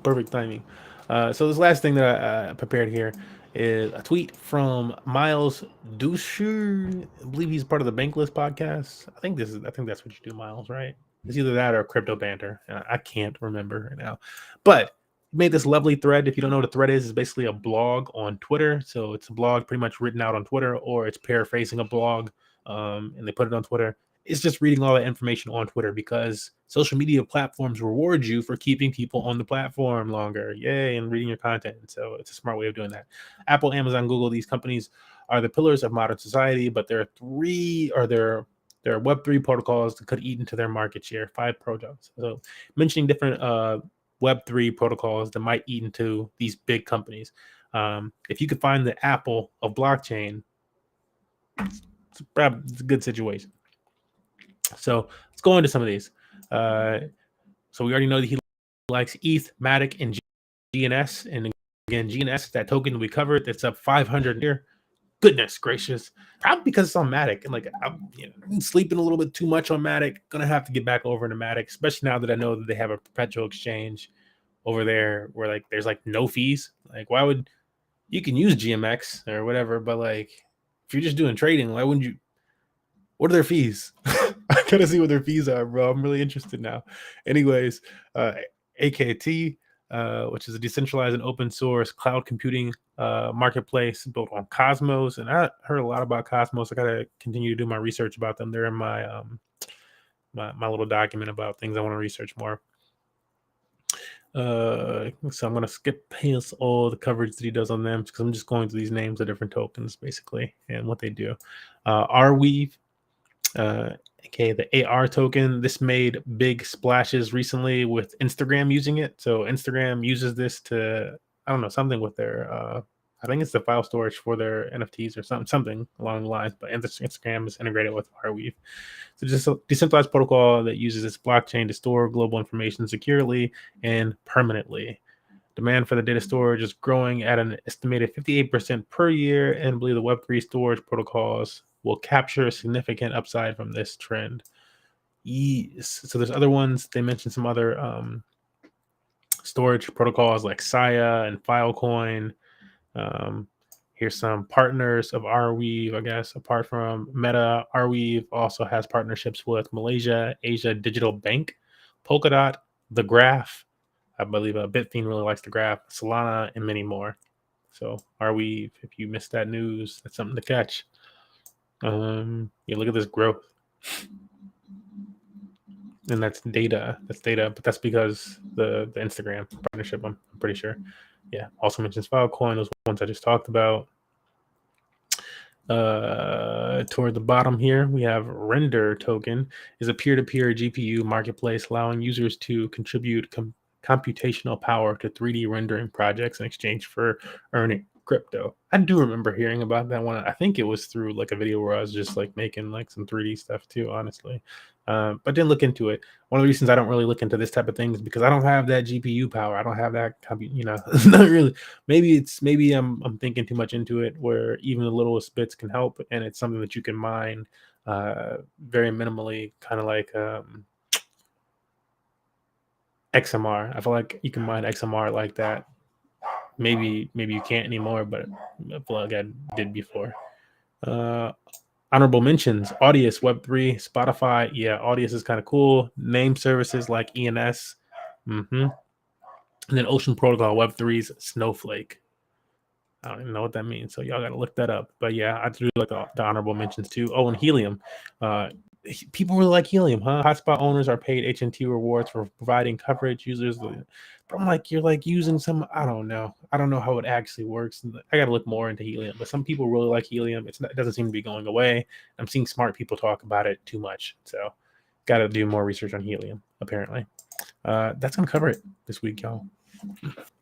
perfect timing. So this last thing that I prepared here is a tweet from Miles Dusher. I believe he's part of the Bankless podcast. I think that's what you do, Miles, right? It's either that or crypto banter. I can't remember right now, but he made this lovely thread. If you don't know what a thread is, it's basically a blog on Twitter. So it's a blog pretty much written out on Twitter, or it's paraphrasing a blog, and they put it on Twitter. It's just reading all that information on Twitter because social media platforms reward you for keeping people on the platform longer. Yay, and reading your content. So it's a smart way of doing that. Apple, Amazon, Google, these companies are the pillars of modern society, but there are Web3 protocols that could eat into their market share, 5 projects. So mentioning different Web3 protocols that might eat into these big companies. If you could find the Apple of blockchain, it's a good situation. So let's go into some of these. So we already know that he likes ETH, Matic, and GNS. And again, GNS, that token that we covered, that's up 500 here. Goodness gracious. Probably because it's on Matic. And I'm sleeping a little bit too much on Matic. Gonna have to get back over into Matic, especially now that I know that they have a perpetual exchange over there where there's no fees. Why would you can use GMX or whatever, but if you're just doing trading, why wouldn't you? What are their fees? I gotta see what their fees are, bro. I'm really interested now. Anyways, AKT, which is a decentralized and open source cloud computing marketplace built on Cosmos. And I heard a lot about Cosmos. I gotta continue to do my research about them. They're in my my little document about things I want to research more. So I'm gonna skip past all the coverage that he does on them because I'm just going through these names of different tokens basically and what they do. Arweave. Okay, the AR token. This made big splashes recently with Instagram using it. So Instagram uses this to, I don't know, something with their, I think it's the file storage for their NFTs or something along the lines. But Instagram is integrated with Arweave. So just a decentralized protocol that uses its blockchain to store global information securely and permanently. Demand for the data storage is growing at an estimated 58% per year, and I believe the Web3 storage protocols will capture a significant upside from this trend. Yes. So there's other ones. They mentioned some other storage protocols like Saya and Filecoin. Here's some partners of Arweave, I guess. Apart from Meta, Arweave also has partnerships with Malaysia, Asia Digital Bank, Polkadot, The Graph. I believe Bitfiend really likes The Graph, Solana, and many more. So Arweave, if you missed that news, that's something to catch. Look at this growth. And that's data. But that's because the Instagram partnership, I'm pretty sure. Yeah. Also mentions Filecoin, those ones I just talked about. Toward the bottom here, we have Render token is a peer-to-peer GPU marketplace allowing users to contribute computational power to 3D rendering projects in exchange for earning crypto. I do remember hearing about that one. I think it was through a video where I was just making some 3D stuff too, honestly. But didn't look into it. One of the reasons I don't really look into this type of things is because I don't have that GPU power. I don't have that not really. Maybe I'm thinking too much into it where even the littlest bits can help, and it's something that you can mine very minimally, kind of like XMR. I feel like you can mine XMR like that. Maybe you can't anymore, but I feel like I did before. Honorable mentions: Audius, Web3, Spotify. Yeah, Audius is kind of cool. Name services like ENS And then Ocean Protocol Web3's Snowflake. I don't even know what that means, so y'all got to look that up. But yeah, I do like the honorable mentions too. Oh, and Helium. People really like Helium, huh? Hotspot owners are paid HNT rewards for providing coverage. Users, but I'm like, you're like using some. I don't know how it actually works. I got to look more into Helium. But some people really like Helium. It doesn't seem to be going away. I'm seeing smart people talk about it too much. So, got to do more research on Helium. Apparently, that's gonna cover it this week, y'all.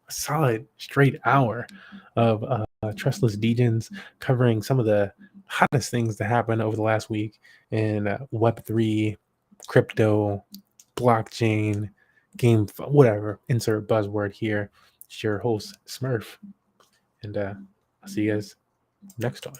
A solid straight hour of Trustless Degens covering some of the hottest things that happened over the last week in Web3, crypto, blockchain, whatever. Insert buzzword here. It's your host, Smurf. And I'll see you guys next time.